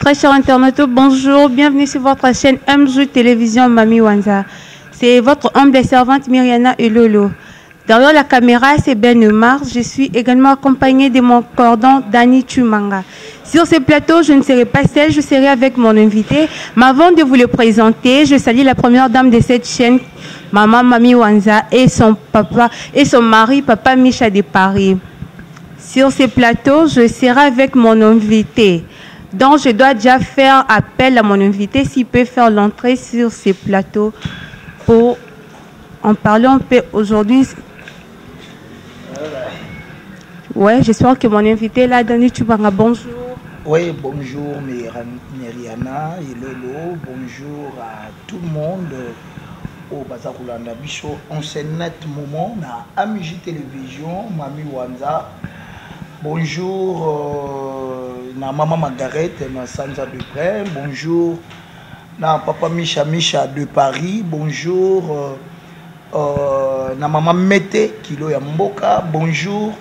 Très chers internautes, bonjour, bienvenue sur votre chaîne MJ Télévision Mami Wanza. C'est votre humble servante Myriana Elolo. Derrière la caméra, c'est Ben Mars. Je suis également accompagnée de mon cordon Dani Chumanga. Sur ce plateau, je ne serai pas seule, je serai avec mon invité. Mais avant de vous le présenter, je salue la première dame de cette chaîne, Maman Mami Wanza, et son papa et son mari, Papa Micha de Paris. Sur ce plateau, je serai avec mon invité. Donc, je dois déjà faire appel à mon invité s'il peut faire l'entrée sur ce plateau pour en parler un peu aujourd'hui. Ouais, j'espère que mon invité est là, Dani Chubanga. Bonjour. Oui, bonjour Myriana et Lolo. Bonjour à tout le monde au Bazakulanda Bicho. On s'est net moment à AMJ Télévision, Mami Wanza. Bonjour na Maman Margaret, na Sanza de Près. Bonjour na Papa Micha de Paris. Bonjour na Maman Mete Kilo ya Mboka. Bonjour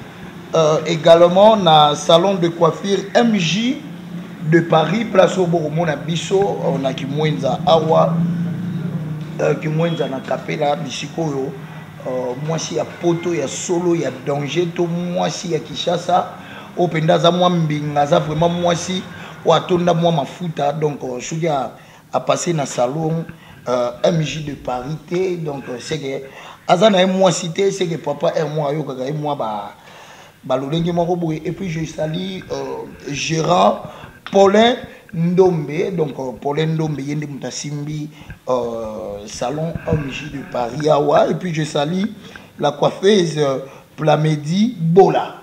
également na salon de coiffure MJ de Paris, place au Boromona Bisso. On a Kimwenza Awa, Kimwenza na Kapela Bisikoyo. Moi si ya poto ya solo ya danger to moi si ya Kishasa openda za moi mbinga za vraiment moi si watonda moi mafuta donc je suis à passer na salon MJ de Paris donc c'est que azana moi cité c'est que papa et moi yo kaka moi ba lolengi moko boye. Et puis je salue Gérard Paulin Ndombe, donc Paulin Ndombe yende mutasimbi salon MJ de Paris Awa. Et puis je salue la coiffeuse Plamedi Bola.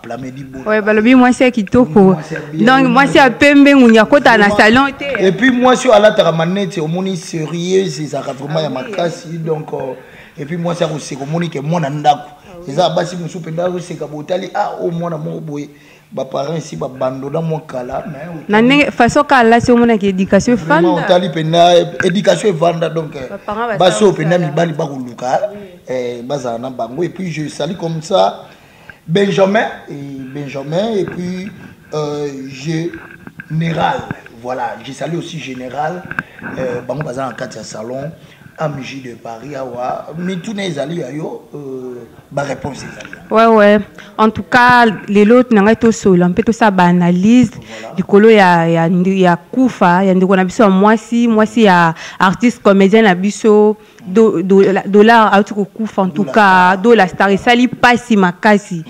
Plamedi Bola. Ouais, balobi moi c'est kitoko. Donc moi c'est à Pembe ngunya kota na salon té. Et puis moi sur ala taramanete au moni sérieux, c'est ça vraiment ya makasi donc et puis moi c'est au cérémonie que moi na ndako. C'est ça basi musu penda c'est ka botali au moi na mo boye. Ba parents ici ba bando dans mon kala na nenge façon kala c'est mon éducation fanda otali penda éducation vanda donc baso penda mi bali ba kuluka bazana bango. Et puis je salue comme ça Benjamin et puis général, voilà, je salue aussi général bango bazana katia salon AMJ de Paris awa mais tous les alliés ayo ba réponse ouais en tout cas les autres n'ont pas solo un peu tout ça ba analyse du colo ya kufa ya ndiko na biso moi si ya artiste comédien na biso dollar auto kufa en tout cas dollar star sali pasi makasi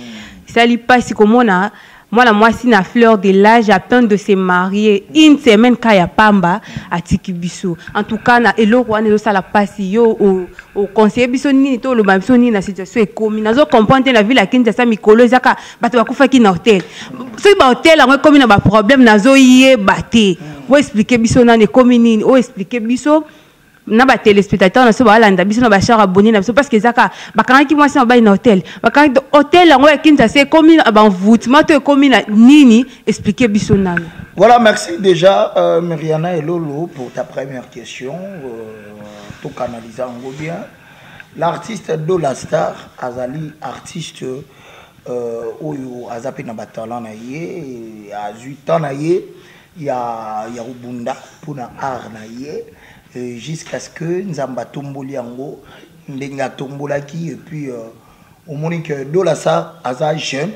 sali pasi komona moi si na fleur de l'âge à peine de se marier une semaine kaya pamba à Tikibiso. En tout cas na elo wana zo sala pasi yo au conseiller biso ni to lo biso ni na situation e komi nazo comprendre la ville à Kinshasa mikolo zaka bato bakufa ki na hôtel. So ba hôtel a komi na ba problème nazo yé baté. Ou expliquer biso na ne komi ni ou expliquer biso na ba téléspectateurs na so ba landa biso na ba char abonné na biso parce que zaka bakanga ki moi si ba na hôtel bakanga hôtel ngo ya Kinshasa comme ba voûtement to comme na nini expliquer biso na. Voilà, merci déjà Myriana et Lolo pour ta première question to canaliser en bien. L'artiste Dola Star azali artiste oyo azape na ba talent na ye a 8 ans na ye ya ubunda pour na art na ye jusqu'à ce que Nzamba tomboli yango ndenga tombolaki. Et puis au moment que Dola Star aza jeune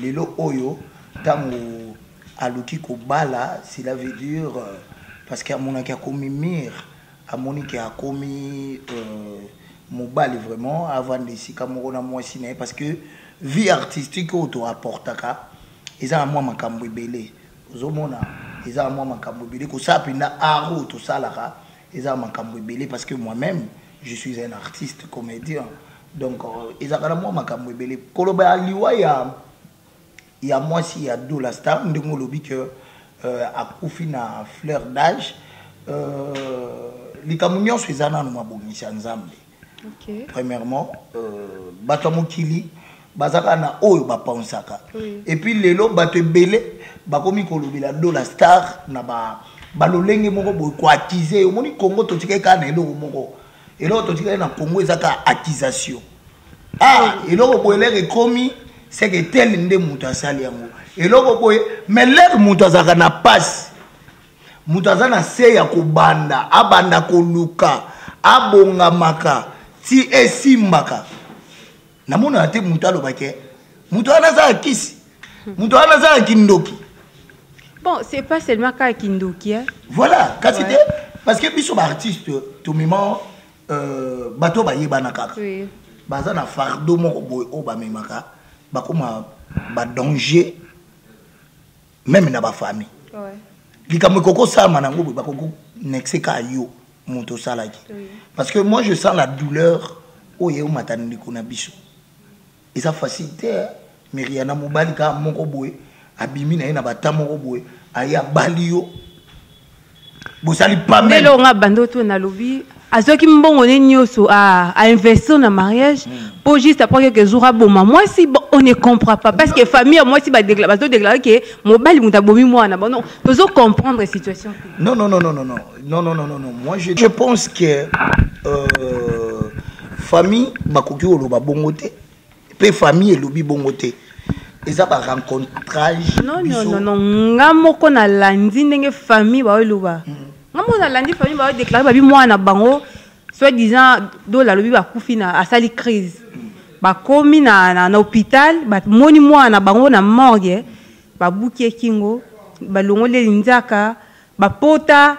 lelo oyo tango aluki ko bala cela veut dire parce qu'à mon a commis mire à mon qui a commis mobile vraiment avant de si kamorona moi siné parce que vie artistique auto apportaka eza moi makambo ebele ozomona eza moi makambo ebele ko sapina aro to salaka eza makambo ebele parce que moi-même je suis un artiste comédien donc eza kana moi makambo ebele koloba liwa ya moi si ya Dola Star ndingo lobi que akufi na fleur d'âge likamunyo swezana no mabongisa nzambe. OK. Premièrement bato mokili bazaka na oyo ba pensaka. Et puis lelo bato ebele bakomi kolobela Dola Star na ba lolenge moko boy ko attiser omoni Congo to tika kana eloko moko eloko to tika na Congo ezaka accusation eloko boyele komi c'est que tel nde mutu asali yango eloko boye mais lere mutu azalaka na passe mutu aza na se ya kobanda abanda koluka abongamaka ti esimbaka namona te mutu alobake mutu wana aza kisi mutu wana aza kindoki. Bon, c'est pas seulement quand kindoki hein. Voilà, ouais. Parce que biso ba artiste tout moment bato ba yebana kaka. Oui. Baza na fardeau moko boy o ba memaka ba koma ba danger même na ba famille. Ouais. Likamwe koko sama na ngo ba koko nexeka yo moto salaki. Oui. Parce que moi je sens la douleur o ye o matandi ko na biso. Et ça facilité mais rien na mobali ka moko boy abimi na ye na bata moko boy aya balio. Bosali pas même. Mais là on a bando to na lobby. À ceux qui m'ont nyoso à investir dans le mariage pour juste après quelques jours à Boma. Moi si on ne comprend pas parce que famille moi si ba déclarer que mon bali muta bomi moi na bon non faut comprendre la situation. Non. Moi je pense que famille bakoki oloba bongote pe famille elobi bongote. Et ça va rencontrage. Non. Ngamoko na landi ndenge famille ba oloba. Ngamoko na landi famille ba déclarer babi moi na bango soit disant do la lobi ba kufina asali crise. Ba komi na hôpital ba moni moi na bango na morgue ba buki kingo ba longole nzaka ba pota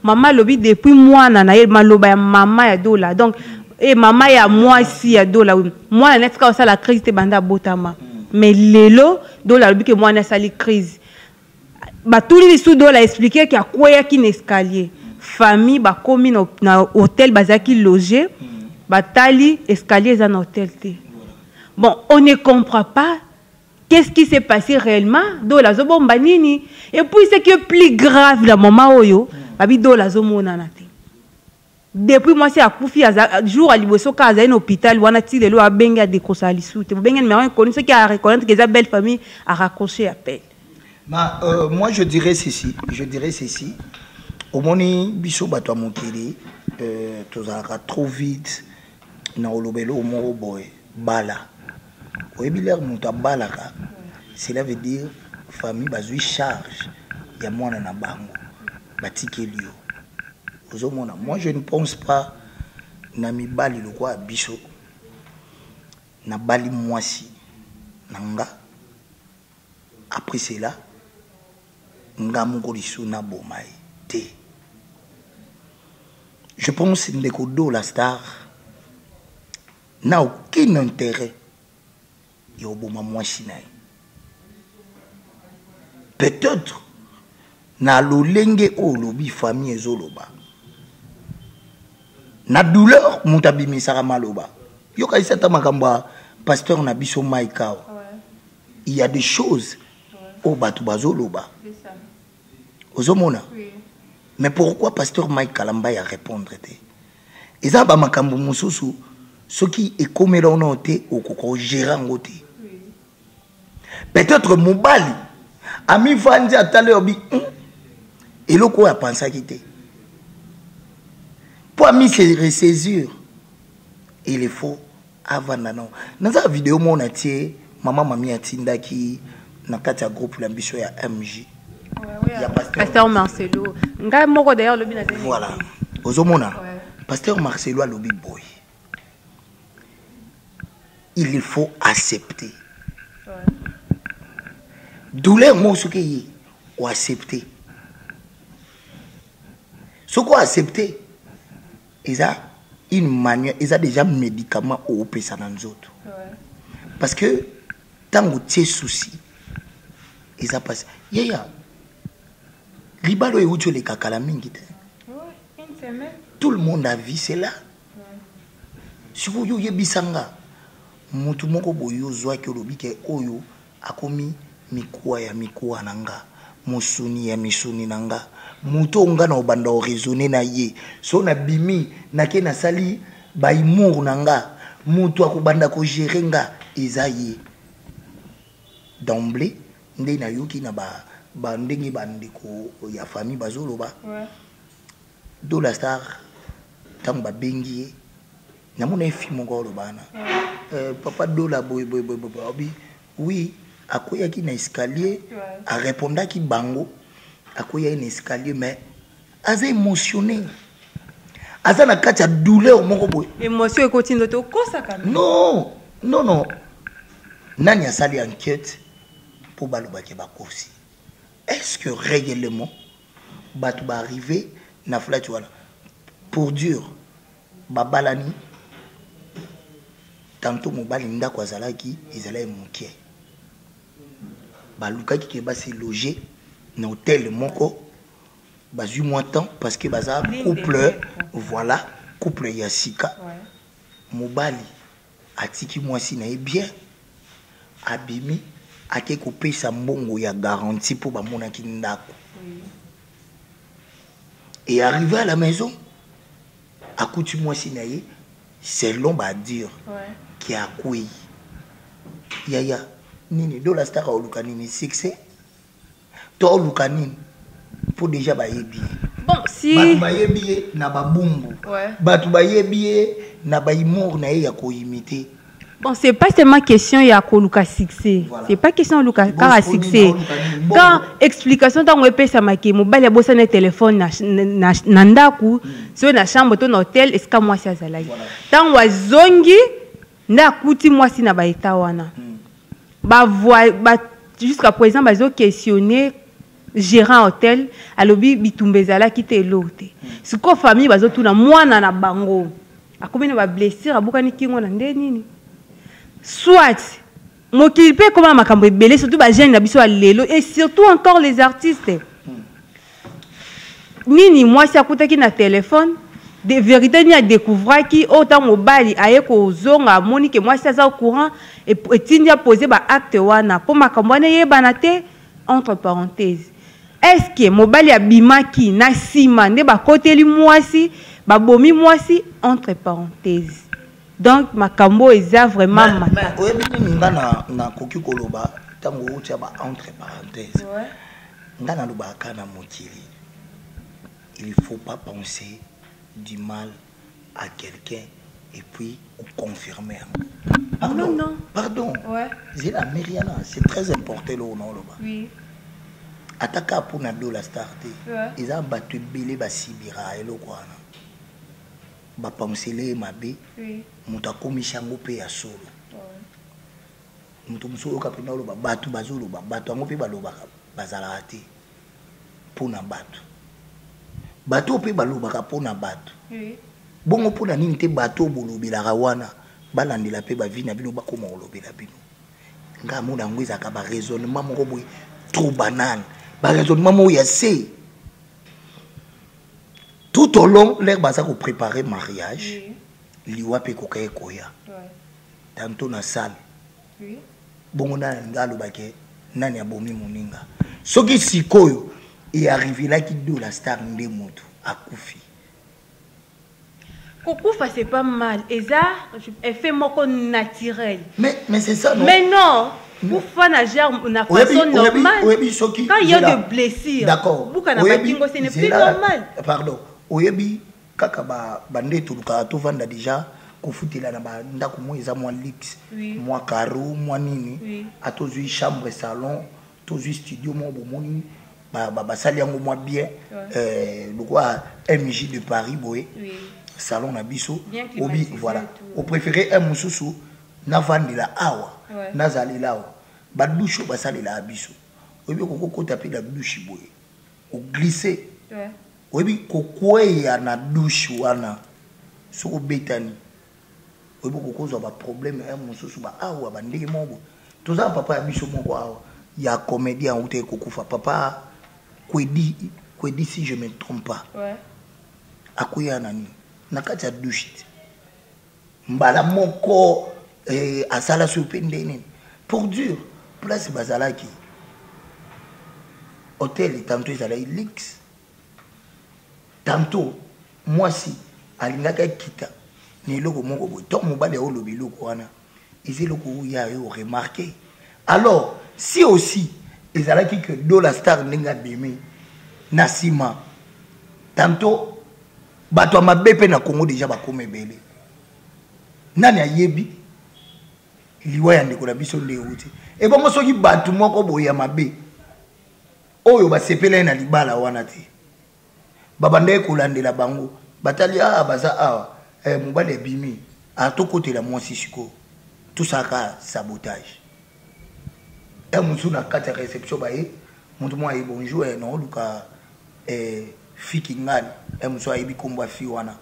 maman lobi depuis moi na maloba ya maman ya dola donc et maman ya moi si ya dola moi na net ka ça la crise te banda botama. Mais lelo do la lobi que moi na sali crise ba tout les sous do la expliquer qu'il y a quoi qui escalier famille ba komi na hôtel bazaki loger ba tali escalier dans hôtel té. Bon on ne comprend pas qu'est-ce qui s'est passé réellement do la zo bomba nini et puis c'est que plus grave la moment oyo babi do la zo mona na té. Depuis moi c'est à Koufi jour à Liboso quand à un hôpital wana ti lelo a benga décrocher lisute benga numéro connu ce qui a reconnaître que sa belle famille a raccroché appel. Moi je dirais ceci au moni biso bato mokili tozalaka trop vite na olobelo moko boy bala oyebiler mutu abalaka cela veut dire famille bazui charge ya mwana na bango batikelio. Moi je ne pense pas na mibali lokwa biso na bali mwasi nanga après cela nga moko lisu na bomai te. Je pense que Do la star n'a aucun intérêt yo boma mwasi na. Peut-être na lolenge o lobi famille ezoloba na douleur mutabi sara maloba yo kaisa ta makamba pasteur na biso Maikao. Il y a des choses au batu bazoloba ozomona. Mais pourquoi pasteur Mike Kalamba ya répondre te eza ba makambo mususu soki ekomela onote okoko gérer ngote peut-être mobali ami vandi atale obi eloko ya pensa kité pour ami se ressaisir il faut avant non dans la vidéo mon atie maman mami atindaki na kati ya groupe la biso ya MJ. Il y a pasteur Marcelo. Nga moko d'ailleurs lobi na. Voilà. Ozomona. Pasteur Marcelo a lobi boy. Il faut accepter. Douleur mo soki ou accepter. Ce qu'on accepter, ils a une manière, ils a déjà médicaments au pesa dans autres. Parce que tant que tu es souci, ils a passé. Yeah. Ribalo et Ucho les kakalamingi. Tout le monde a vu cela. Si vous y bisanga, mutu moko boyo zwa ke lobi ke oyo akomi mikuwa nanga, musuni ya misuni nanga. Muto nga na obanda o raisonner na ye. So na bimi na ke na sali ba imour nanga, mutu akobanda ko gérer nga ezaye. D'emblée, ndé na yoki na ba ndenge bandeko ya famille bazoloba. Do la star tamba bengi na mona fi moko lobana. Papa do la boy obi oui akoya ki na escalier a répondre ki bango akoya na escalier mais aza émotionné aza na kati ya douleur moko boye émotion ekotinda to kosa kana non non non nani asali enquête pour balobaki bakosi est-ce que réellement bato ba arrivé na flat wala pour dur babalani tantôt mobali ndako azalaki ezalaki mokie balukaki ke basi loger na hôtel moko bazui moins temps parce que baza couple voilà couple ya sika mobali atiki mwasi na bien abimi ake kopesa mbongo ya garantie pour bamonaki ndako et arrivé à la maison akuti mwasi na ye selon ba dire qui a coué yaya nini Dola Star au lukanini succès to lukanini pour déjà ba yebi bon si batu ba yebi na babumbu batu ba yebi na ba imour na ye ya ko imiter. Bon, c'est pas seulement question il y a koluka succès. Voilà. C'est pas question luka car à succès. Quand explication tant on peut ça maquer mobile bossa na téléphone na ndaku sur na chambre ton hôtel est-ce que moi ça là. Tant wa zongi na kuti moi si na ba eta wana. Ba jusqu'à présent ba zo questionner gérant hôtel alobi bitumbezala kité l'autre. Ce ko famille ba zo tuna mwana na bango. Akomene ba blessure abukani kingo na ndeni. Soit mokilipe comme makambo ebele surtout ba jeune na biso a lelo et surtout encore les artistes nini moi si akutaki na téléphone de vérité ni a découvrir qui autant mobali aye ko zonga moni que moi ça au courant et tindia poser ba acte wana pour makambo na yebana te entre parenthèses est-ce que mobali abimaki na sima nde ba koteli mwasi ba bomi mwasi entre parenthèses. Donc makambo eza vraiment mal. Oui, mais na koki koloba tango utia ba entre parenthèses. Ngana loba kana mokili. Il faut pas penser du mal à quelqu'un et puis confirmer. Pardon. Non. Pardon. Ouais. C'est la Mériana, c'est très important le nom loba. Oui. Ataka pour na Dola Star te. Ils ont battu belé ba sibira elo kwana. Ba pensele mabe. Oui. Muta komishango pe ya solo mutu musolo kapina lo batu bazolo batu ngo pe baloba bazala ate pona batu pe baloba ka pona batu bongo pona nini te batu bolobela rawana balandela pe ba vina bino bakoma olobela bino nga mona ngwiza ka ba raisonnement moko boy trop banane ba raisonnement mo ya se tout au long l'air baza ko préparer mariage. Liwa pe kokaye koya tantôt na salle bongo na ngalo bake nani abomi moninga soki sikoyo et arrivé là qui Dola Star nde moto akufi kokufa c'est pas mal et ça effet moko naturel mais c'est ça non mais non kufa na genre na façon normale quand il y a des blessures d'accord buka na bakingo ce n'est plus normal pardon oyebi kaka bande tuluka to vanda déjà kofutela na ba ndako mo eza mo lix mo caro mo nini atozui chambre salon tozui studio mo bomoni ba sali yango mo bien lokwa MJ de Paris boy salon na biso obi voilà au préféré un mususu na vandila awa nazali lawa ba douche ba sali la biso obi kokoko taper la douche boy o glisser obi kokweya na douche wana soko betani obi kokozwa ba problème un mususu ba awa ba ndenge moko toza papa ya biso moko awa ya comédien ou te kokufa papa kwedi si je me trompe pas akoya nani na kati ya douche mbala moko asala supendene pour dur place bazalaki hôtel tantôt ezala lix tantôt moi si alingaka kita ni loko moko boy to mobali o lobi loko wana ezi loko ya yo remarqué alors si aussi ezalaki que Dola Star ndinga bimi na sima tantôt bato mabe pe na Congo déjà ba komebele nani ayebi liwa ya ndeko na biso nde uti e bongo soki batu moko boya mabe oyo basepela na libala wana te babande kolandela bango batali baza awa mobali bimi atokotela mwasi siko tout ça ka sabotage musu na kati ya réception baye muntu mwa yi bonjour no luka fiki ngani musu ayibi komba fi wana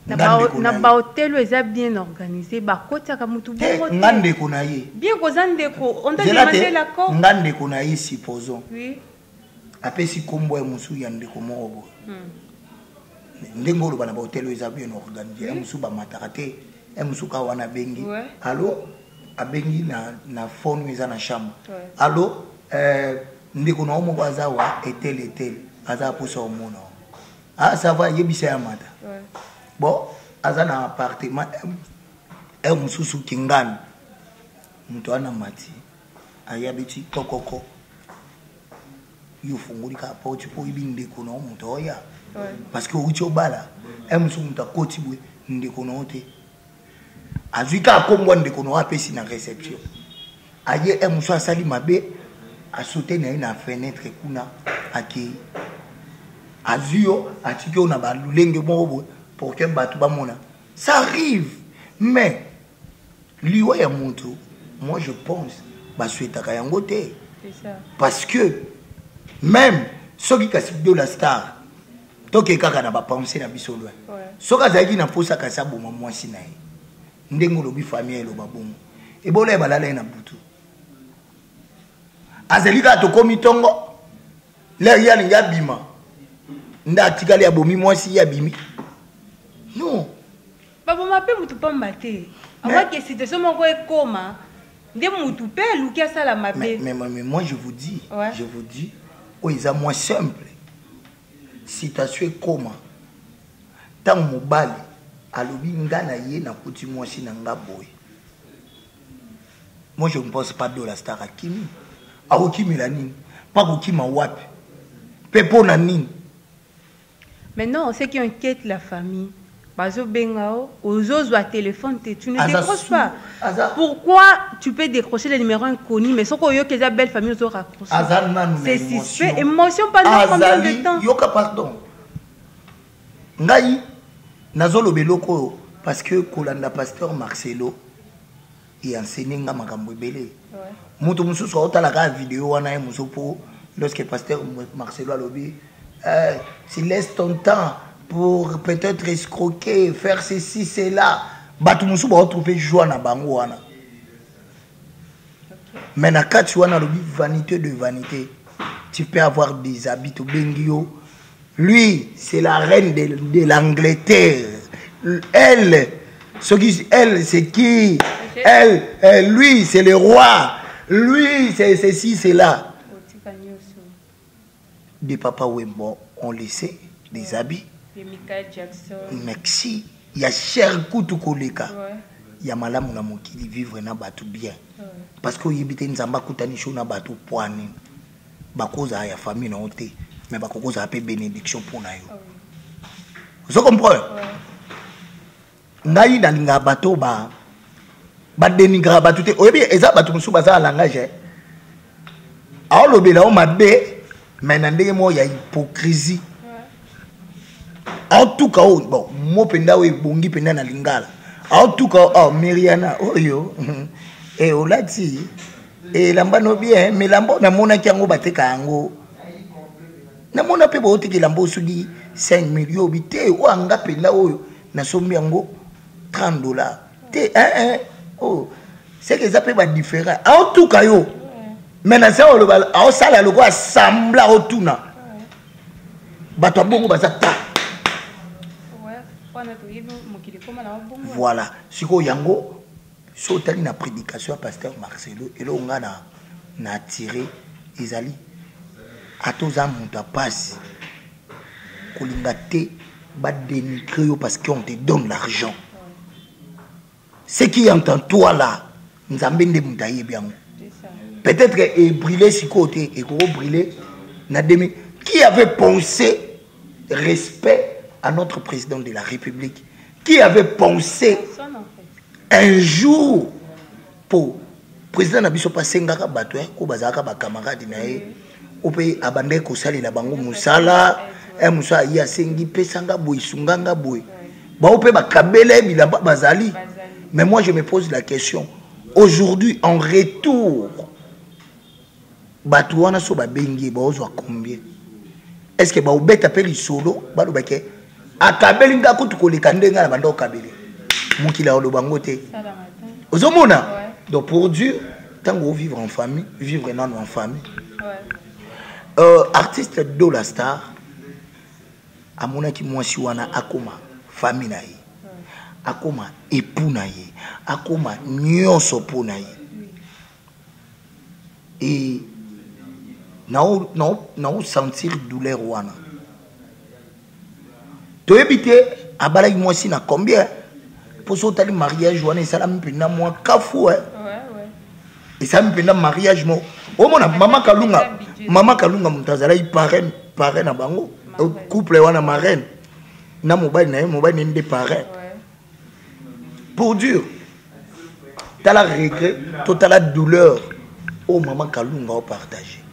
na ba hotel eza bien organisé ba kota ka mutu bongo ngande kona ye bien kozande ko on t'a demandé l'accord ngande kona ye supposons oui apesi kombo musu ya ndeko moko ndengolo bana ba hotel eza bien organisé musu ba matarate musu ka wana bengi allo abengi na phone eza na chambre allo ndeko na omo baza wa etel aza posa omona ça va yebisa ya mata bon aza na appartement mususu kingani mtu ana mati ayabiti kokoko yufunguli ka poti po ibi ndeko na mtu oya parce que ucho bala mususu mtu akoti bwe ndeko na ote azuika akombwa ndeko na apesi na réception aye mususu asali mabe a sauté na fenêtre kuna aki azio atiki ona ba lulenge mo pour que batu ba mona ça arrive mais liwa ya muntu moi je pense ba souhaita ka yango te c'est ça parce que même soki kasi de la star toke kaka na ba penser na biso loin soka zaki na posa ka sabo mwasi na ye ndengo lobi famille lo babongo e bola balala na butu azelika to komitongo le ya ni ya bima nda tikali ya bomi mwasi ya bimi non baba mape mutu pamba te awa ke situation moko ekoma nde mutu pe lukia sala mabe mais moi je vous dis oh ils a moins simple citation ekoma tant mobali alobi ngana ye na kuti mwasi na ngaboy moi je ne pense pas de la star akimi akokimi la nini pas kokima wapi pepo na nini. Maintenant, ce qui inquiète la famille, bazo bengao, aux autres à téléphone, tu ne décroches pas. Pourquoi tu peux décrocher les numéros inconnus, mais sans qu'on y ait que belle famille aux raccrocher. C'est suspect. Émotion pendant combien de temps? Yoka pardon. Ngai nazolo beloko parce que kolanda pasteur Marcelo et enseigné nga makambo belé. Mutu mususu otala ka vidéo wana e musopo lorsque pasteur Marcelo a lobby s'il laisse ton temps pour peut-être escroquer, faire ceci, cela, batu musu ba retrouver joie na bango wana. Mais na kati wana lobby vanité de vanité. Tu peux avoir des habits au bengio. Lui, c'est la reine de l'Angleterre. Elle, c'est qui? Elle, lui, c'est le roi. Lui, c'est ceci, c'est là. Des papas Wembo ont laissé des habits. De Michael Jackson. Merci. Il y a cher Koutou Koleka. Il y a Malam qui vivre na batu bien. Parce que y a nzamba kutani show na batu poani. Bakoza ya famille na ote. Mais bakoza appelle bénédiction pour na yo. Vous comprenez? Ngai na linga bato ba dénigrer batu te. Oyebi eza batu musu baza langage. A lobela o mabe. Mais il y a hypocrisie. En tout cas, bon, moi penda we bongi penda na lingala. En tout cas, oh Myriana, oh yo, et olati, et lamba no bien, mais lamba na mona kiango bateka yango. Na mona pe bo teki lamba sugi 5 millions bité o anga penda o na sombi yango $30. Te oh, c'est que ça peut être différent. En tout cas yo. Maintenant ça on sala le quoi sembla otuna bato bongo bazata voilà siko yango sotali na prédication à pasteur Marcelo et là on a na attiré ezali atoza monta passe kolinga te ba dénigrer parce qu'on te donne l'argent ce qui entend toi là nzambe nde mutaye bien. Peut-être qu'il brûlait si côté et qu'on brûlait. Qui avait pensé respect à notre président de la République? Qui avait pensé un jour pour président na biso pasengaka bato ko bazaka ba camarade na ye ope abande ko sali la bango musala musa ya sengi pesanga boy sunganga boy ba ope ba kabele bilamba bazali. Mais moi je me pose la question, aujourd'hui en retour bato wana so ba bengi ba ozwa combien? Est-ce que ba obeta peli solo ba lo bake akabeli ngako tukoleka ndenga na bando kabeli mukila olo bango te ozomona. Donc pour Dieu, tant qu'on vivre en famille, vivre non en famille. Artiste de la star, à mon avis, moi si on a akoma famille naïe, akoma époux naïe, akoma nyonso po naïe. Et non sentir douleur wana. Tu éviter à balayer moi si na combien pour sauter le mariage wana ça la mpina moi kafou hein. Et ça me fait un mariage mo. Oh mon maman Kalunga mutazala i parrain na bango. Couple wana marraine. Na mobile n'ende parrain. Pour Dieu. T'as la regret, t'as la douleur. Oh maman Kalunga au partager.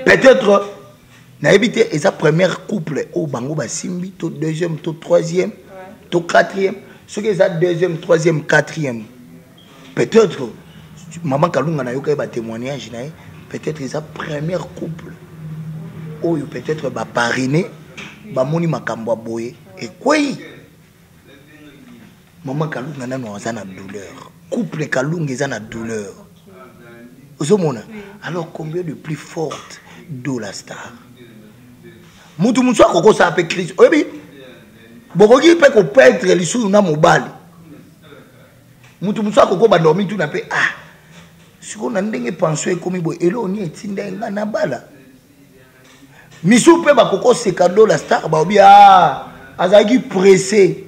Peut-être na évité et sa première couple au bango ba simbi to deuxième to troisième to quatrième. Ce que ça deuxième, troisième, quatrième. Peut-être, maman Kalunga na yoka ba témoignage na peut-être sa première couple. Oh peut-être ba parrainé, ba moni makambo boye et quoi? Maman Kalunga na no na douleur. Couple Kalunga eza na douleur. Ozomona. Alors combien de plus forte de la star? Mutu mutu akoko sa pe crise. Obi. Bokoki pe ko perdre lisu na mobali. Mutu mutu akoko ba dormi tout na pe si on a ndenge pensé comme boy elo ni etindenga na bala. Misu pe ba koko se cadeau la star ba obi azaki pressé.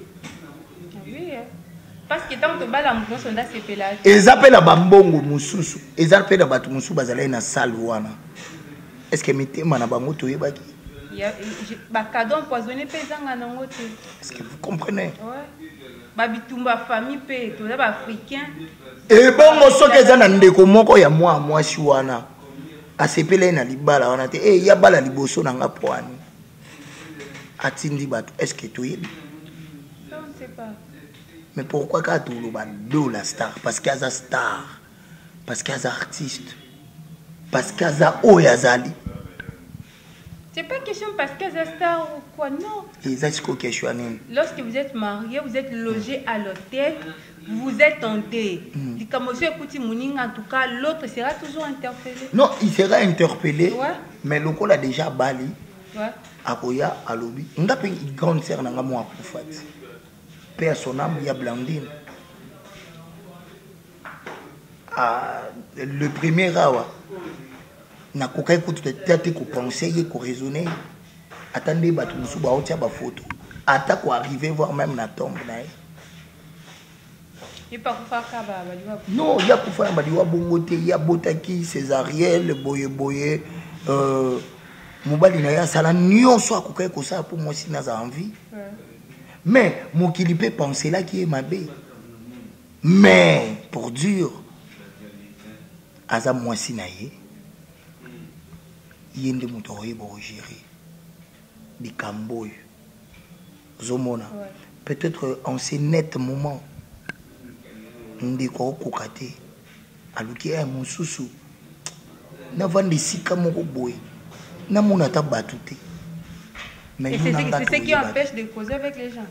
Parce que tant que bala mouton sonda c'est pelage. Ezapela bambongo mususu. Ezapela batu musu bazala na salle wana. Est-ce que mitema na bango to yebaki? Ba cadeau empoisonné pesanga nango te. Est-ce que vous comprenez? Ouais. Ba bitumba famille pe to ba africain. Et bongo soke za na ndeko moko ya moi si wana. Asepele na libala wana te. Ya bala liboso na nga poani. Atindi batu. Est-ce que tu yebi? Ça on ne sait pas. Mais pourquoi quand tu le de la star? Parce qu'il y a des stars. Parce qu'il y a des artistes. Parce qu'il y a des oyazali. C'est pas question parce qu'il y a des stars ou quoi, non. Lorsque vous êtes marié, vous êtes logé à l'hôtel, vous êtes en deuil. En tout cas, l'autre sera toujours interpellé. Non, il sera interpellé. Ouais. Mais le col a déjà bali. Ouais. Akoya, à l'obi. On a payé une grande sœur dans moi pour faire. Père son âme, il y a Blandine. Le premier rawa. Na kokai ko tete ko conseiller ko raisonner. Attendez ba tout musu ba otia ba photo. Ata ko arriver voir même na tombe na. Il pas pour faire ba non, il y a pour faire ba diwa bongote, il y a botaki Césariel boye mobali na ya sala nyonso akokai ko ça pour moi si na za envie. Mais mon qui peut penser là qui est ma bé. Mais pour dur aza moi si na ye yende muto oyebo gérer di kamboy zomona peut-être en ces net moments ndiko kokate aluki ya mususu na vandi sika moko boy na mona ta batute. Mais c'est ce qui empêche de causer avec les gens.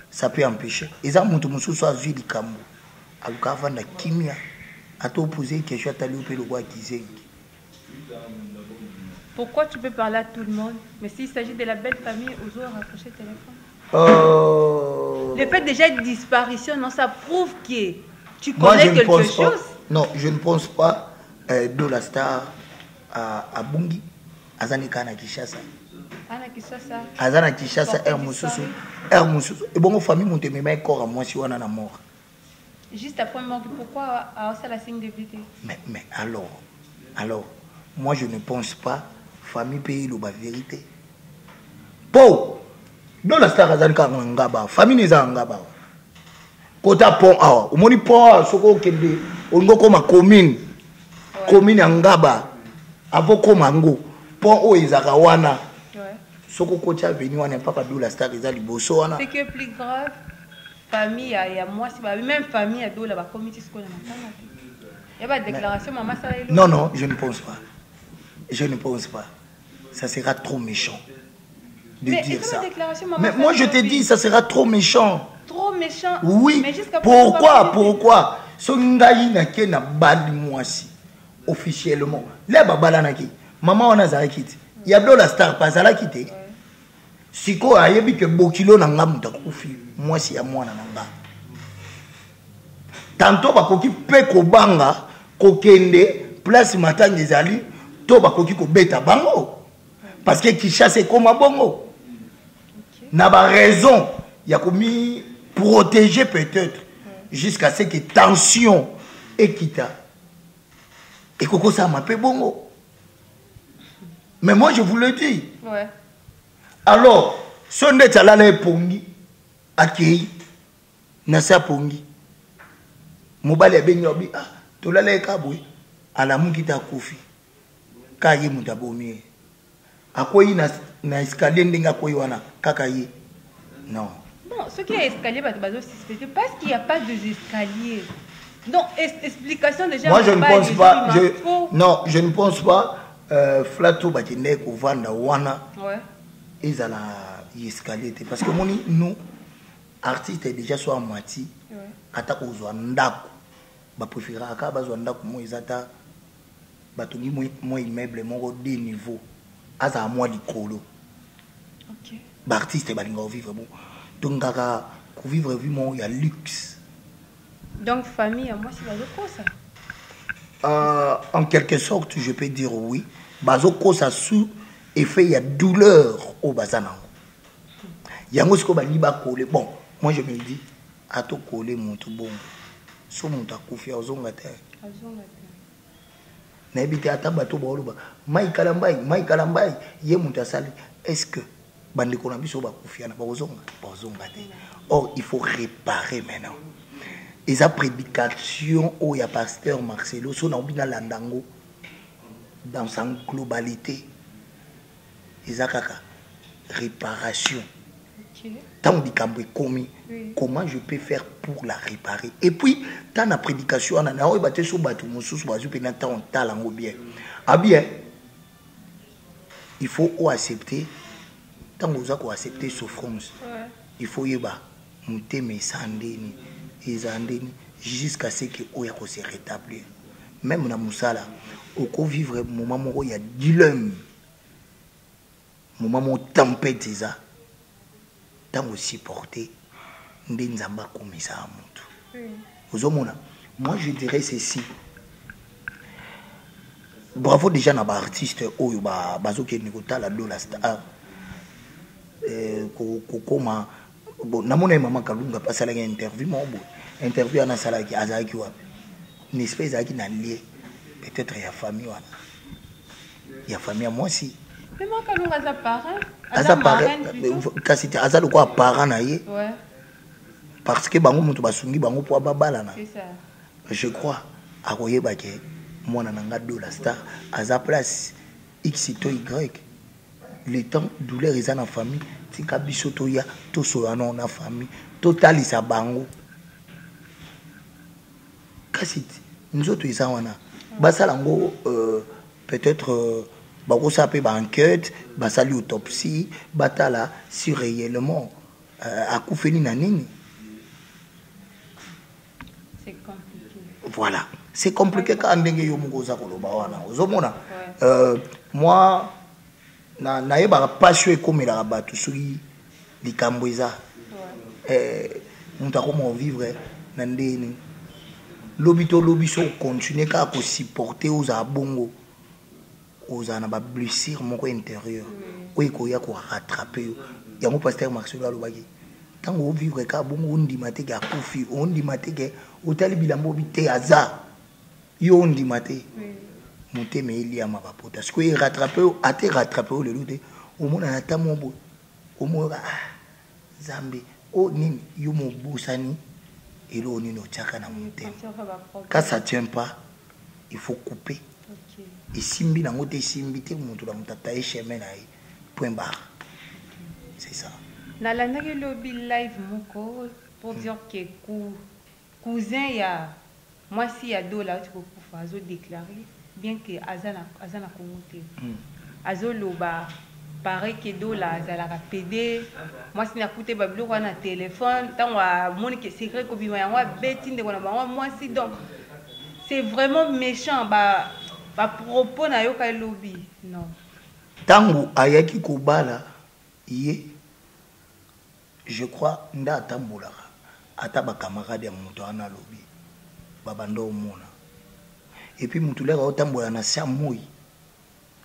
Ça peut empêcher. Et ça muto mususu azui di kambo aluka vanda kimia ato poser question tali ou le roi qui. Pourquoi tu peux parler à tout le monde, mais s'il s'agit de la belle famille, aux autres raccrocher le téléphone? Le fait déjà de disparition, non, ça prouve que tu connais quelque chose. Non, je ne pense pas de la star à Bungi, Azanika na Kishasa. Azana Kishasa, Mususu. Et bon, famille, mon témoin est corps à moi si on a la mort. Juste après mort, pourquoi a ça la signe de vie? Mais alors, moi je ne pense pas. Famille pays la vérité. Pour dans la star Azanka ngaba, famille n'est ngaba. kota pont awa omoni pont awa soko okende olingo koma commune commune ya Ngaba avo koma ngo pont oyo ezaka wana soko kotia veni wana papa Dola Star eza liboso wana. C'est que plus grave famille ya moi c'est même famille ya Dola ba comité ce qu'on a maintenant. Il y a pas de déclaration maman ça. Non non, je ne pense pas. Je ne pense pas. Ça sera trop méchant de dire ça. Mais moi je te dis ça sera trop méchant. Trop méchant. Oui. Pourquoi Songayi na ke na bali mwasi officiellement. Là babala na ki. Maman on a zarakiti. Il y a Dola Star pas la quitter. Siko ayebi ke bokilo na ngam ta kufi mwasi ya mwana na nga. Tanto bakoki pe ko banga ko kende place matanga ezali to bakoki ko beta bango parce que qui chasse comme bongo. Na ba raison ya komi protéger peut-être jusqu'à ce que tension ekita et koko ça m'a pe bongo. Mais moi je vous le dis. Ouais. Alors, sonde talala pongi akei nasa pongi. Mobali abenyobi ah tolala ekabwe ala mukita kufi. Kaye mutabomi. Akoyi na escalier ndinga koyi wana kaka ye. Non. Non, ce qui est escalier parce qu'il n'y a pas d'escalier. Donc explication déjà. Moi je ne pense pas non, je ne pense pas flato bakende ko vanda wana. Ouais. Ils ont escalier parce que nous artistes déjà soit à moitié attaque aux ndako ba préférer aka bazwa ndako mo ezata batongi mo immeuble mo de niveau aza moi likolo. OK. Ba artiste balinga vivre bon donc kaka ko vivre vraiment il y a luxe. Donc famille moi c'est bazoko ça. En quelque sorte je peux dire oui bazoko ça sous effet il y a douleur au bazana. Yango siko bali ba coller bon moi je me dis à to coller mon tout bon so mon ta kufia ozonga te na ebité ata bato ba oloba mai kalambai ye muta sali est-ce que bandi ko na biso ba kufia na ba ozonga te. Or il faut réparer maintenant. Et sa prédication où il y a pasteur Marcelo so na obina landango dans sa globalité. Ezakaka réparation. Tant de commis, comment je peux faire pour la réparer? Et puis, tant la prédication, on a battu sur bateau, mon sous bateau, puis on talent bien. Ah bien, il faut accepter. Tant que vous avez accepté souffrance, il faut y avoir monter mes sandini, jusqu'à ce que on se rétablir. Même dans Moussala, au vivre moment où il y a dilemme. Moment où tempête ça tant aussi porté ndenzamba comme ça monte. Moi je dirais ceci. Bravo déjà na ba artiste oyo ba bazoke nikota la Dola Star kokoma bon namona mama Kalunga pasala une interview interview ana sala ki azaki wa une espèce azaki na lié peut-être ya famille wana ya famille moi aussi. Mais moi Kalunga za parent kasi te aza lokwa parent na ye. Ouais. Parce que bango mutu basungi bango po babala na. C'est ça. Je crois akoyeba ke mwana nanga Dola Star aza place X to Y. Le temps douleur eza na famille tika biso to ya to soyana na famille totalisa bango. Kasi nzoto eza wana basala ngo peut-être bakosa pe ba enquête basali autopsie batala si réellement akufeli na nini. C'est compliqué. Voilà, c'est compliqué quand ndenge yo mukoza koloba wana ozomona. Moi na yeba passion ekomela bato soki likambo eza muta komo vivre na ndeni lobito lobiso continuer ka ko supporter aux abongo aux ana ba blessure moko intérieur oyo ko ya ko rattraper yango pasteur Marcelo alobaki tango vivre ka bongo ndima te ka kufi ondima te ke otali bilambo bite aza yo ondima te motema elia mabapota ce que rattraper a te rattraper le lude au mona na tamobo au mona zambe o nini yo mo bosani et là on est au tchaka na montagne. Quand ça tient pas, il faut couper. Et simbi na ngote simbi te mutu la mutata e chemin na point barre. C'est ça. Na landa ke lobby live moko pour dire que cousin ya moi si ya dola tu ko azo déclarer bien que azana komote. Azo loba pareil que dola azala ka PD moi si na coûté bablo ko na téléphone tant wa monique secret ko bima ya moi betinde ko na moi si donc c'est vraiment méchant ba propos na yo ka lobby non tango ayaki kobala ye je crois nda atambola ata ba camarade ya moto ana lobby babando mona et puis mutu leka otambola na sia moi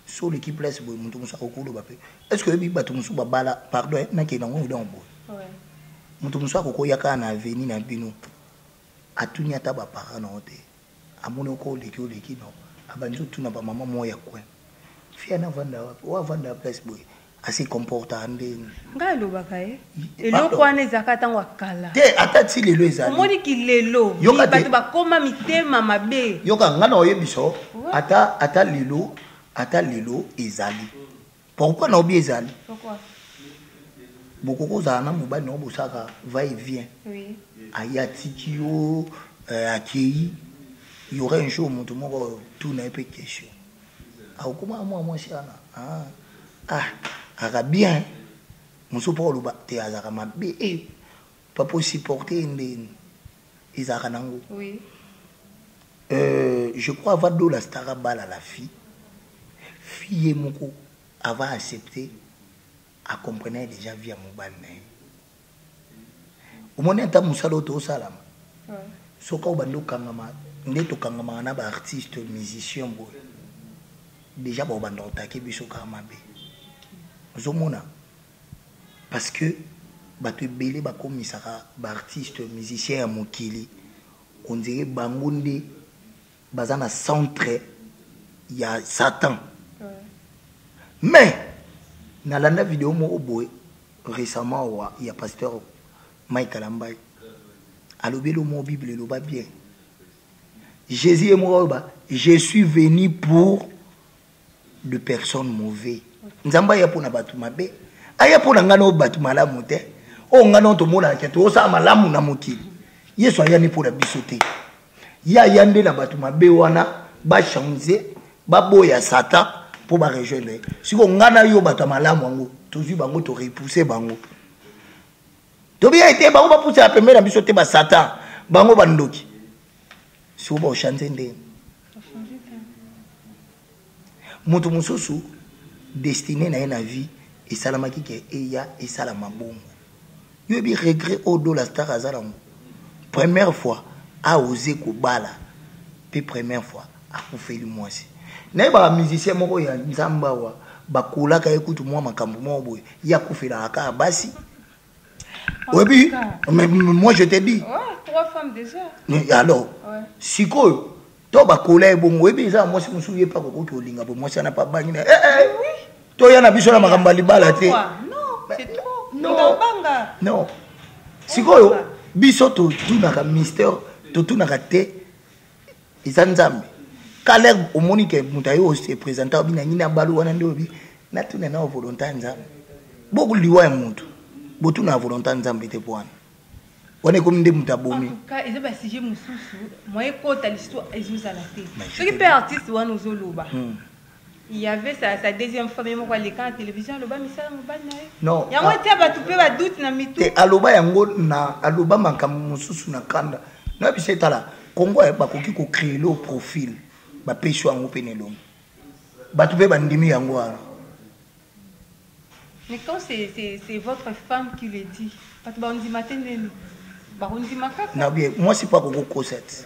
sur l'équipe place boy mutu musa kokolo bape est-ce que bi bato musu babala pardon na ke nango ndo boy ouais mutu musa kokoyaka na avenue na bino atunya ta ba parana ote amone ko leki no abanjo tuna ba mama moya kwen fia na vanda wa vanda place boy assez comporta ande nga lo bakaye elo kwane zakata ngwa kala te atati lelo ezali omoni ki lelo bato bakoma mitema mabe yoka nga na oyebiso ata lelo ezali pourquoi na obi ezali pourquoi beaucoup kozala na mobali na obosaka va et vient oui ayatiki yo akei il y aurait un jour mon tout monde tourne un peu question ah comment moi chiana ah bien muso pour le te azaka mabe pas pour supporter les ezaka nango oui je crois va do la star bal à la fille mokoava accepter à comprendre déjà via mobile na au moment ta musalo to salama soka obando kangama ndeto kangama na ba artiste musicien boy déjà ba obando také biso kamabe zomona parce que bato belé ba komisaka ba artiste musicien ya mokili on dirait bangonde bazana centre ya Satan mais na landa vidéo mo boy récemment wa il y a pasteur Michael Ambai alobi le mot Bible le ba bien Jésus est mort je suis venu pour de personnes mauvaises nzamba ya pona batu mabe aya pona ngana batu malamu te o ngana to mona ke to sa malamu na mokili yesu aya ni pona bisote ya yande na batu mabe wana ba changer ba boya Satan pour ba rejoindre siko ngana yo batu malamu ngo tozu bango to repousser bango to bien été bango ba pousser a première bisote ba Satan bango bandoki si ba changer ndé moto mususu destiné na une vie et salamaki ke eya et salama bongo yo bi regret au do la star azalango première fois a osé ko bala puis première fois a kufeli mwasi na ba musicien moko ya nzamba wa bakola ka ekutu mwa makambo mo boy ya kufela aka basi oui mais moi je te dis ouais 3 femmes déjà alors ouais. Sikoyo to bakola e bongo ebi za mwasi musuye pa ko ko linga bo mwasi na pa bangi na oui to yana biso na makamba libala te non c'est trop non banga non sikoyo biso to tunaka mystère to tunaka te izanzambe kale omoni ke mutayo se présenter bina ngina balu wana ndobi na tuna na volontaire nzambe boku liwa ya muntu botu na volontaire nzambe te bwana wana comme nde mutabomi en tout cas ils ba sujet mususu moi ko ta l'histoire ezuzala te ce qui peut artiste wana ozoloba il y avait sa deuxième femme même quoi les quand télévision le ba misala mobali na non yango te ba tupe ba doute na mitu te aloba yango na aloba makambo mususu na kanda na bisetala Congo ba koki ko créer le profil ba pesho yango penelong ba tupe ba ndimi yango wana. Mais quand c'est votre femme qui le dit pas ba on dit matin neni ba on dit makaka na bien moi c'est pas koko cosette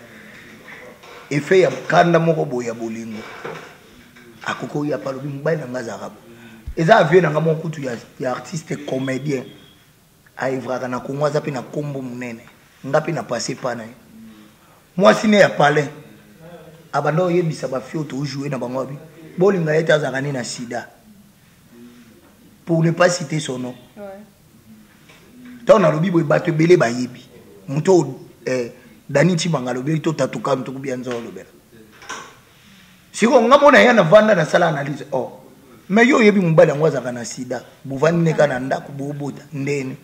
effet ya kanda moko boya bolingo akoko ya palobi mbai na ngazarabo eza avie na ngamo kutu ya artiste comédien aivra na Congo za pe na kombo munene ngapi na passer pana moi sine ya palais abando yebisa ba fio to jouer na bango bi bolinga yeta zakani na sida pour ne pas citer son nom ouais. Tant na lobi boy bato belé ba yebi muto Dani Chimanga lobi to tatuka mtuku bianzo lobela. Siko ngamona yana vanda na sala analyse. Oh. Mais yo yebi mubali ngwaza kana sida. Buvani neka na ndaku bobota ndene.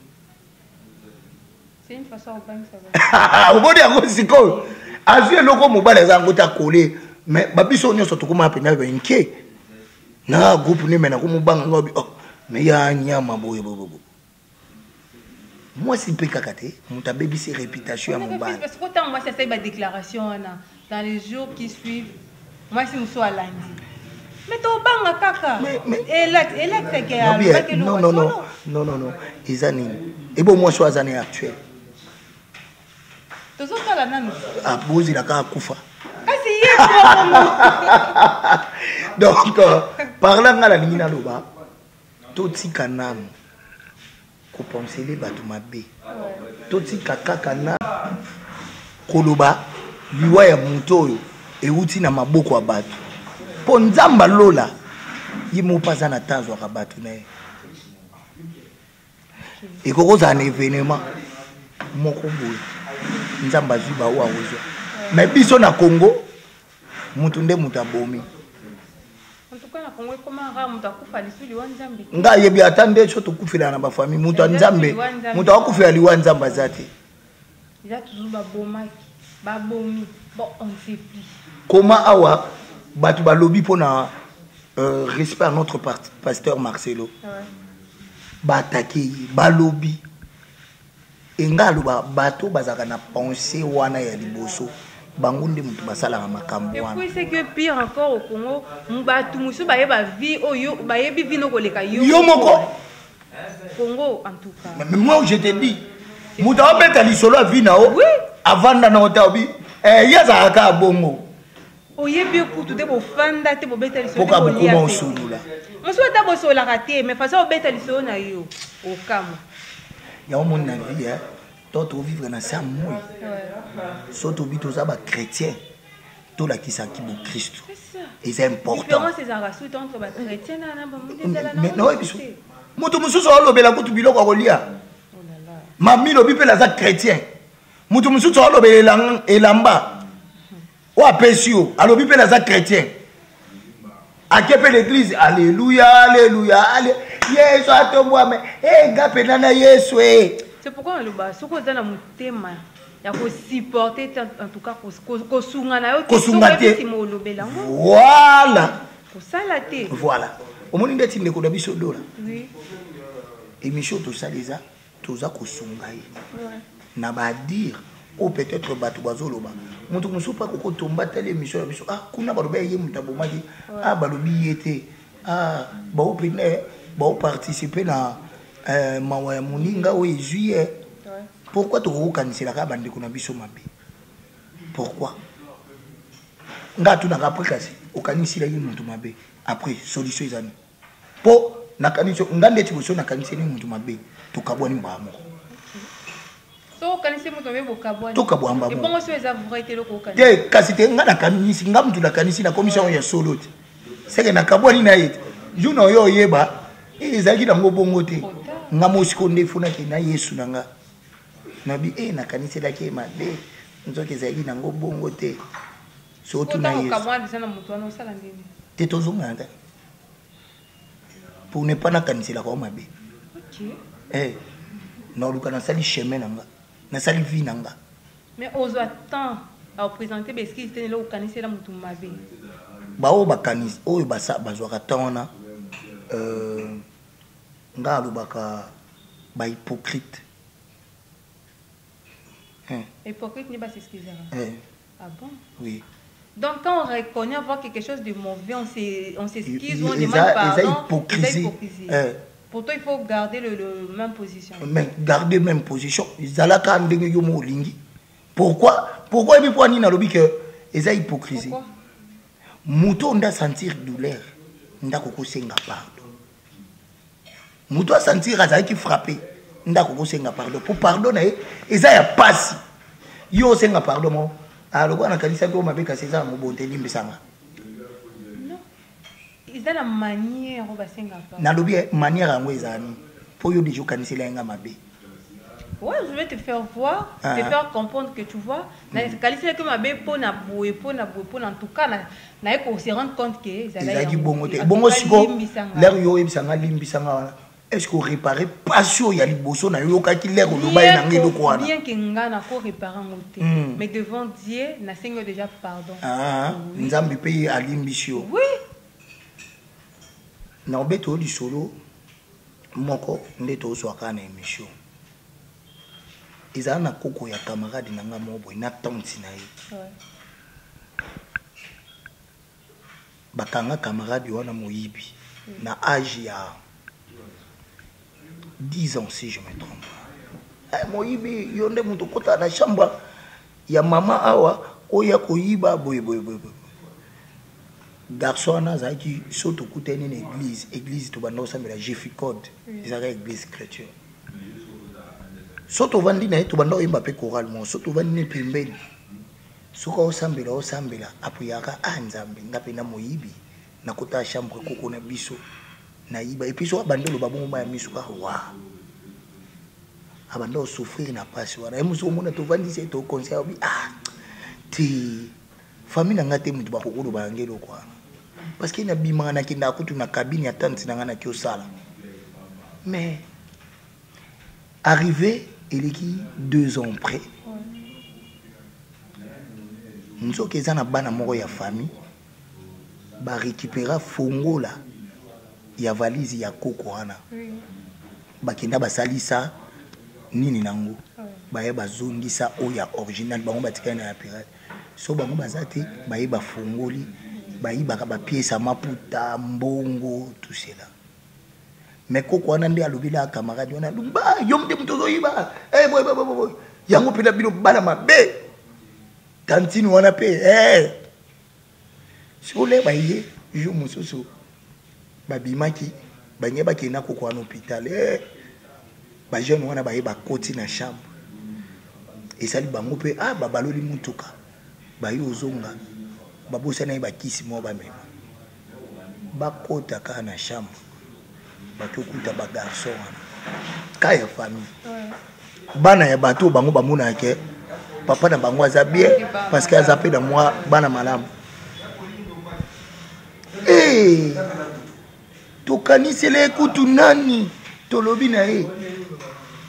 C'est une façon au bank ça. Obodi yango siko. Azue loko mubali zango ta coller. Mais babiso nyoso tukuma penya ba inke. Na groupe ne mena ko mubanga ngobi. Oh. Mais ya nyama boye bobo. Moi, si peu kakate, mon tabébi c'est réputation à mon bar. Parce que autant moi, ça c'est ma déclaration dans les jours qui suivent. Moi, si nous sommes à lundi. Mais tu as un kaka. Mais non. Izani. Et bon, moi, je suis à l'année actuelle. Tu as la nana. Ah, Bozi la kaka koufa. Donc, parlant à la ligne à l'oba, tout si kanam. Ko penser batu mabe toti kaka na koloba liwa ya muto oyo euti na maboko ya batu po nzamba lola yimo paza na tanzo ka batu na e koko za na événement moko boye nzamba zuba wa ozo mais biso na Congo mutu nde mutu abomi. En tout cas, comment on a coupé les souliers Wanzambi. Nga yebi atande cho to kufila na ba famille mutu nzambe mutu akufila liwa nzamba zate. Il y a toujours babomaki, babomi. Bon, on ne sait plus. Comment awa batu ba lobby pour na respect à notre pasteur Marcelo. Ouais. Ba attaquer ba lobby. Engalo ba bato bazaka na penser wana ya liboso. Bangunde mutu basala na makambo wana. Et puis c'est que pire encore au Congo, mbatu musu ba yeba vie oyo ba yebi vino koleka yo. Yo moko Congo en tout cas. Mais moi je te dis, mutu abeta lisolo a vina o. Oui. Avanda na otabi. Yaza ka bongo. Oyebi kutu te bo fanda te bo beta lisolo. Poka bokoma osulula. Musu ta bo sola raté mais façon beta lisolo na yo au kamo. Ya o mon na vie toi vivre dans ça moi. Surtout bito za ba chrétien. To la kisa ki bo Christ. Et c'est important. Différence ces arasu entre ba chrétien na ba mundela na. Mais non biso. Moto mususu olobela kutu biloko kolia. Oh là là. Mami lobi pe la za chrétien. Moto mususu olobela elamba. O apesio, alobi pe la za chrétien. Akepe l'église, alléluia, alléluia, alléluia. Yesu atomwa me. Ngape nana Yesu C'est pourquoi on le bat. Ce qu'on a dans mon thème, il y a qu'on supporter en tout cas qu'on soungana yo. Voilà. Pour ça la tête. Voilà. Au moment où tu ne connais pas dola. Oui. Émission tout ça les a, tout ça qu'on soungaye. Na ba dire ou peut-être batu bazoloba. Mutu musupa ko tomba tele émission la biso. Ah kuna baloba ye mutabo maki. Ah balobi yete. Ah ba o pene ba o participer na mawa ya moninga o juillet. Pourquoi tu rekanisi la bande ko na biso mabe? Pourquoi? Nga tu na après kasi okanisi la muntu mabe. Après solution izani. Po nakanisi ngande ti boso nakanisi ni muntu mabe. To kabwani mbamo. So kanisi muntu mabe bokabwani. To kabwamba. Et bon so eza vrai te loko kanisi. Te kasi te nga nakanisi nga muntu nakanisi na commission ya solo te. Seke na kabwani na yete. Juno yo yeba. Ezaki na ngobongo te. Nga mosiko ndefuna ke na Yesu nanga. Nabi na kanisi la ke mabe. Nzoke ezaki na ngobongo te. So tu na Yesu. Kabwani sana muntu wana osala ndini. Te tozonga nga. Pour ne pas na kanisi la ko mabe. OK. Non luka na sali chemin nanga. Na sali vie nanga. Mais on attend à présenter parce qu'il était là au kanisi la muntu mabe. Ba o ba kanisi oyo basa bazwaka tona nga alobaka ba hypocrite. Hypocrite n'est pas s'excuser. Ah bon? Oui. Donc quand on reconnaît avoir quelque chose de mauvais, on s'excuse, on demande pardon. C'est hypocrisie. Pour toi, il faut garder le même position. Mais garder même position. Zalaka ndenge yo mo lingi. Pourquoi? Pourquoi il faut ni na lobi que eza hypocrisie? Pourquoi? Muto nda sentir douleur. Nda koko senga pardon. Muto sentir azaki frapper. Nda koko senga pardon. Pour pardonner, eza ya passe. Yo senga pardon mo. Alors na kanisa to mabeka seza mo bonte limbisanga. Non. Ils ont la manière au bassin na lobi manière yango ezani po yo dejo kanisa la nga mabe. Ouais, je vais te faire voir, te faire comprendre que tu vois. Qualifier que ma belle peau n'a boué, en tout cas, n'a qu'on se rendre compte que ezalaki bongo te bongo siko l'air yo ebisanga limbisanga est-ce que réparer passion ya liboso na yo kaki l'air oloba ye na ngelo kwa bien que ngana ko réparer ngote mais devant Dieu na sengo déjà pardon nzambi pe alimbisio oui na obeto di solo moko ndeto so akana émission ezala na koko ya camarade na nga mobo na tonti na ye bakanga camarade wana moyibi na âge ya 10 ans si je me trompe moyibi yonde mutu kota na chambre ya mama awa oya koyiba boy garçon na zaki soto kuteni na église to bando sambela Jésus code ezaka église chrétienne soto vandi na to bando yimba pe choral mo soto vandi ne pembeni soka osambela apuyaka nzambe ngape na moyibi na kota chambre koko na biso na yiba et puis so bandelo babongo ba misuka wa abando souffrir na passe wana emuso mona to vandi se to conseil obi ti famille na ngate mutu ba kokolo ba ngelo kwa parce que na bima na kinda kutu na cabine ya tante na ngana kyo sala mais arrivé eleki 2 ans près nous eza na bana moko ya famille ba récupérer fongola ya valise ya koko wana bakenda basalisa nini nango baye bazongisa oya original bango batikana ya pirate so bango bazate baye bafongoli bayi baka ba pièce maputa mbongo tout cela mais koko wana nde alobila camarade wana lumba yomde mtozo yiba boy yango pela bilo bana mabe tantine wana pe sole baye jo mususu babimaki banye bakena koko wana hôpital ba jeune wana baye bakoti na chambre esali bango pe babaloli mutuka baye ozonga babosa na bakisi mo bamema bakota ka na chambre bakokuta ba garçon wana ka ya famille bana ya bato bango bamona ke papa na bango aza bien parce que aza pe na moi bana malamu tokanisele kutu nani tolobi na ye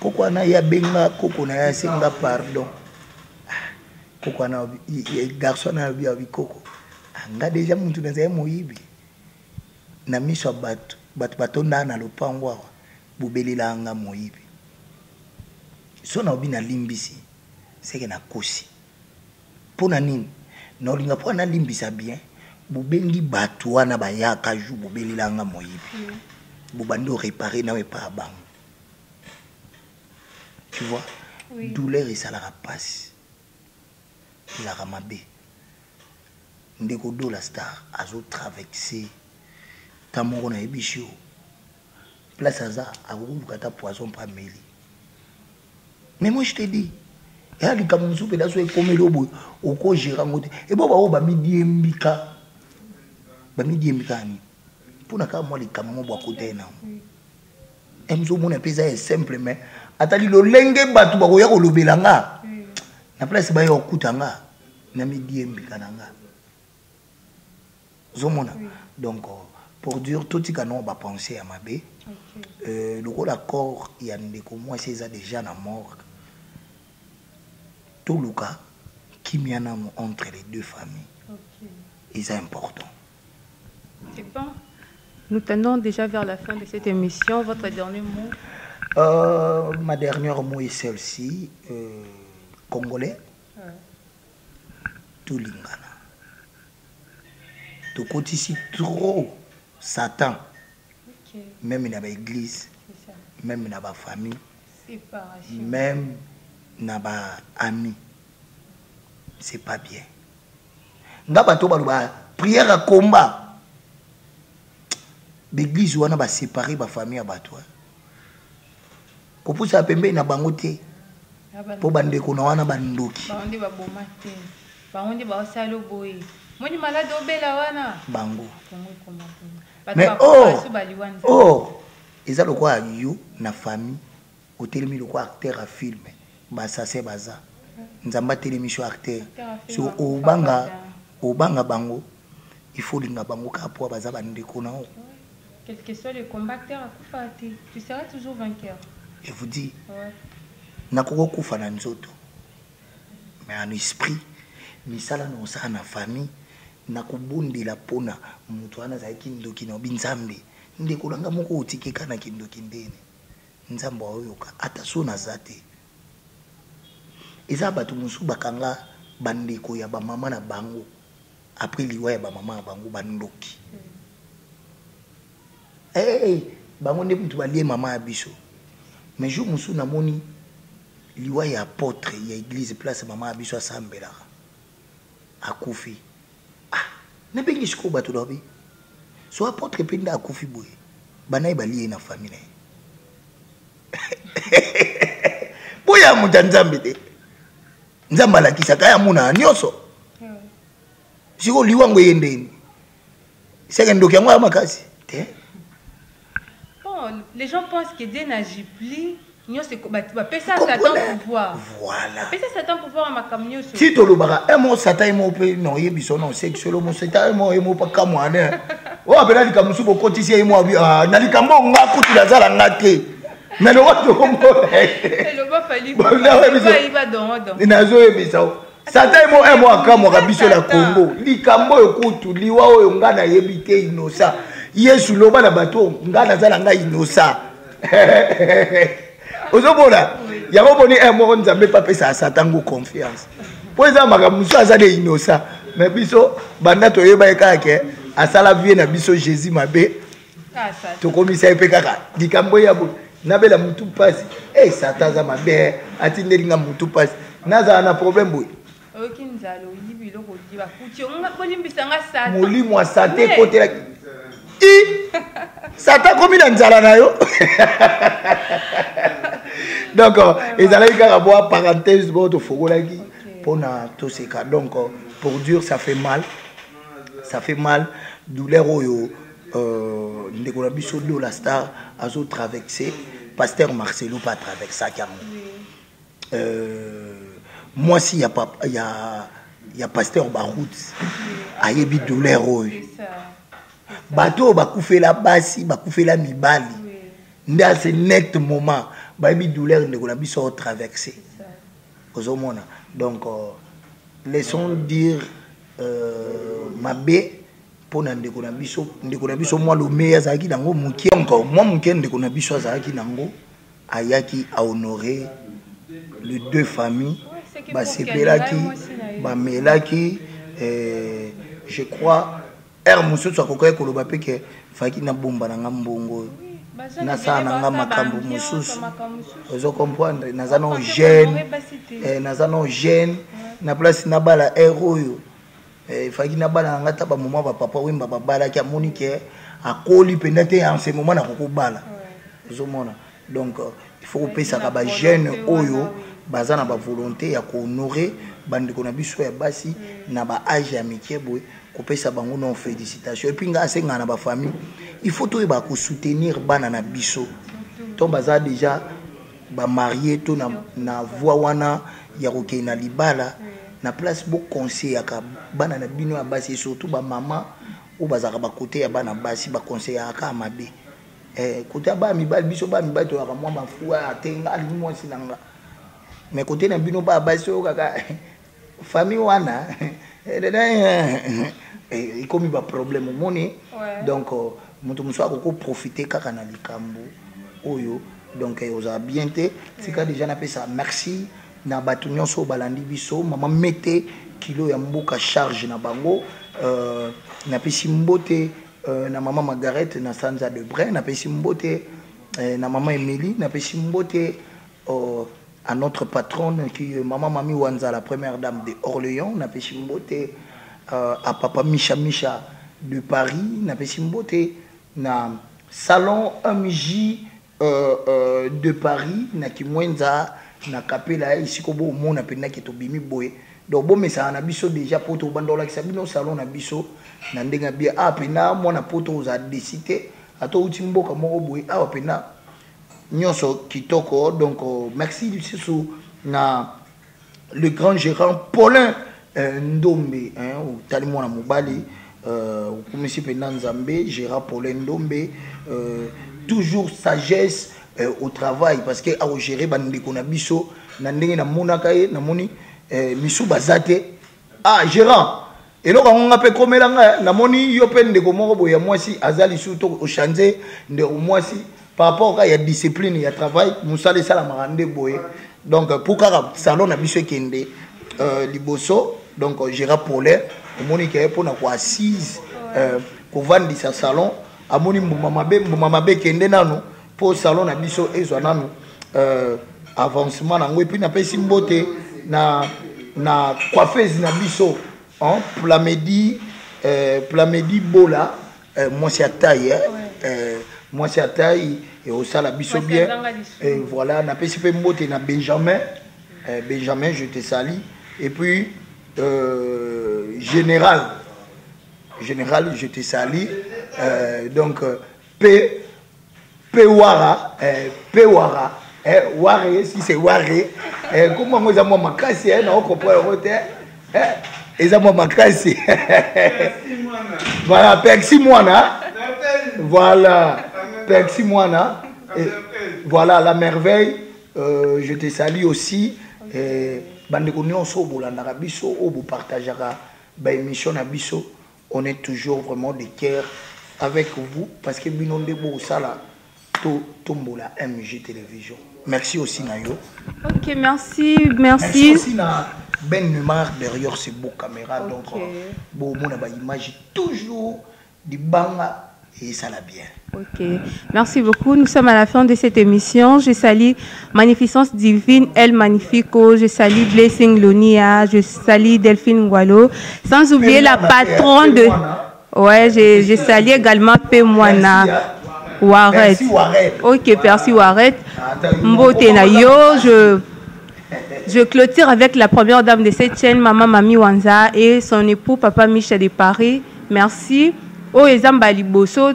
koko na ya benga koko na ya senga pardon koko na garçon na bi koko nga déjà muntu na zay moyibi na miso bato batonda na lopango awa bobelela nga moyibi so na obi na limbisi seke na kosi pona nini na olinga po na limbisa bien bobengi bato wana bayaka ju bobelela nga moyibi bobando réparer na we pa bango tu vois douleur et ça la passe la ramabe ndeko do la star azo traverser tamoko na ebishio place aza akuluka ta poisson pa meli mais moi je te dis ya likamusu pe daso ekomeli obo oko gérer ngote e bo ba o ba midi mbika ni pona ka moi likamu bo akote na emzo mona pesa est simple mais atali lo lenge batu ba ko ya ko lobela nga na place ba yo kutanga na midi mbika nanga zomona donc pour dire tout ce qu'on va penser à Mabé le gros accord il y a ndeko moi c'est déjà na mort tout le cas qui m'y en a entre les deux familles et c'est important. C'est bon. Nous tendons déjà vers la fin de cette émission. Votre dernier mot? Ma dernière mot est celle-ci. Congolais, tout lingana. Tout côté ici trop Satan. Même dans l'église, même dans la famille, même dans les amis. C'est pas bien. Prière à combat. L'église wana ba séparer ba famille à batwa. Ko pousa pembe na bangote. Po bande ko na wana bandoki. Bande ba bomate. Bande ba salo boy. Moni malade obela wana. Bango. Mais oh, eza lokwa yo na famille otelemi le quoi acteur à film ba ça c'est baza nzamba telemi sur acteur so obanga bango il faut linga bango ka po baza bandeko na o quel que soit le combat acteur akufa tu seras toujours vainqueur. Je vous dis nakoko kufa na nzoto mais en esprit misala no sa na famille nakubundela pona mutu ana zaiki ndoki no binzambe ndeko langa moko otikeka na kindoki ndene nzambo oyoka ata so na zate eza batu musu bakanga bandeko ya ba mama na bango après liwa ya ba mama bango bandoki bango nde mutu balie mama ya biso mais jour musu na moni liwa ya apôtre ya église place mama ya biso asambela akufi nabengi siko bato dobi so apôtre pinda akufi boye banayi balie na famille boya muta nzambe te nzamba la kisaka ya muna nyoso siko liwango yendeni seke ndoki yango ya makasi te bon les gens pensent que Dieu n'agit plus nyoso ba pesa Satan pouvoir voilà pesa Satan pouvoir makambo nyoso si to lobaka mo Satan mo pe no yebiso no sexuel mo Satan mo pa kamwana o abela likamusu bokotisi mo abi na likambo nga kuti lazala ngate mais le roi de Congo le roi fali ba don inazo yebiso Satan mo akamo kabiso la Congo likambo yokutu liwa oyo ngana yebite inosa Yesu loba na bato ngana zala nga inosa ozobona yango boni mo nzambe pa pesa Satan go confiance po eza makamusu azale inosa mais biso banda toyeba ekake asala vie na biso Jésus mabe to komisa epe kaka likambo ya bo nabela mutu pasi Satan za mabe atindelinga mutu pasi naza na problème boy okinzalo yibilo ko diba kuti nga bolimbisa nga Satan molimo wa Satan kote la Satan komi na nzala na yo donc ezalaki kaka boa parenthèse bo to fogolaki pona to seka donc pour dire ça fait mal douleur oyo ndeko na biso do la star azo traverser pasteur Marcelo pas traverser quand moi si y a pasteur Barout ayebi douleur oyo bato bakufela basi bakufela mibali nda ce net moment bayebi douleur ndeko na biso traverser ozomona donc laissons dire mabe pona ndeko na biso moi le meilleur azaki nango muki encore moi muki ndeko na biso azaki nango ayaki à honorer les deux familles basepelaki bamelaki je crois mususu akokai koloba pe ke faki na bomba na ngambongo na sa na nga makambo mususu ozo comprendre nazano jeune na place na bala héros faki na bala nga ta ba moma ba papa wemba ba bala ki amoni ke akoli pendate en ce moment na kokobala ozo mona donc il faut pesa ka ba jeune oyo bazana ba volonté ya ko honorer bandeko na biso ya basi na ba âge ya mikebo kopesa bango non félicitations et puis nga asenga na ba famille il faut to ba ko soutenir bana na biso to baza déjà ba marié to na voix wana ya roke na libala na place bo conseil aka bana na bino ya basi surtout ba mama ou bazaka ba côté ya bana basi ba conseil aka mabe côté ba mibali biso ba mibali to aka mwa mafua atenga ali mwa sinanga mais côté na bino ba basi o kaka famille wana et comme il va problème money donc mutu muso akoko profiter kaka na likambo oyo donc oza bien te sika déjà na pesa merci na batu nyonso balandi biso mama mete kilo ya mboka charge na bango na pesi mbote na mama Margaret na Sanza de Bray na pesi mbote na mama Emily na pesi mbote à notre patronne qui est maman Mami Wanza, la première dame de Orléans, na pesi mbote à papa Micha de Paris, na pesi mbote na salon MJ de Paris, na kimwenza na kapela ici kobo mona pena ki to bimi boye. Donc bon mais ça na biso déjà poto bandola ki sabino salon na biso na ndenga bia pena mona poto za décider ato uti mboka moko boye pena Nyonso Kitoko. Donc, merci na le grand gérant Paulin Ndombe, au Talimona Moubali, au commissaire Penanzambe, gérant Paulin Ndombe, toujours sagesse au travail, parce que à gérer Bandé Konabiso, Nandé na Monakaye, Namoni, Missou Bazate, gérant. Et donc, on a fait comme là, Namoni, Yopen de Gomoro, ya moi si, Azali Souto, au Chanzé, de moi si, par rapport à la discipline, il y a travail, Moussa de Salamarande Boye. Donc, pour que le salon a besoin de Liboso, donc Gérard Paulin, Monique est pour avoir assise, pour vendre ce salon, à Moni Mamabe Kende Nano, pour le salon a besoin de avancement, et puis, on a fait Simbote, na coiffeuse na biso, Plamedi Bola, moi c'est à taille, moi c'est à taille. Et au salon biso bien. Et voilà, on a participé à Benjamin. Benjamin, je te salue. Et puis, Général, je te salue. Donc, Pewara, Ware, si c'est Ware. Comment moi, j'ai ma casse, on comprend le et ça m'a cassé. Voilà, Pexi Moana. Voilà. Pexi Moana, voilà la merveille. Je te salue aussi. On est toujours vraiment de cœur avec vous parce que MG Télévision. Merci aussi Nayo. Ok, merci. Merci aussi na Ben Neymar derrière ces beaux caméras. Donc bon, mon image toujours du banga. Et ça l'a bien. Ok, merci beaucoup. Nous sommes à la fin de cette émission. Je salue Magnificence Divine, El Magnifico. Je salue Blessing Lonia. Je salue Delphine Ngualo. Sans oublier la patronne de... Ouais, je salue également Pemwana. Waret. Ok, merci Waret. Mbote Nayo. Je clôture avec la première dame de cette chaîne, Maman Mami Wanza, et son époux, Papa Michel de Paris. Merci. Oh, Ezamba Liboso,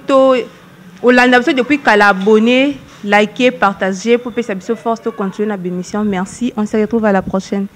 Olanda depuis qu'elle a abonné, liké, partagé pour que ça puisse force de continuer la bémission. Merci. On se retrouve à la prochaine.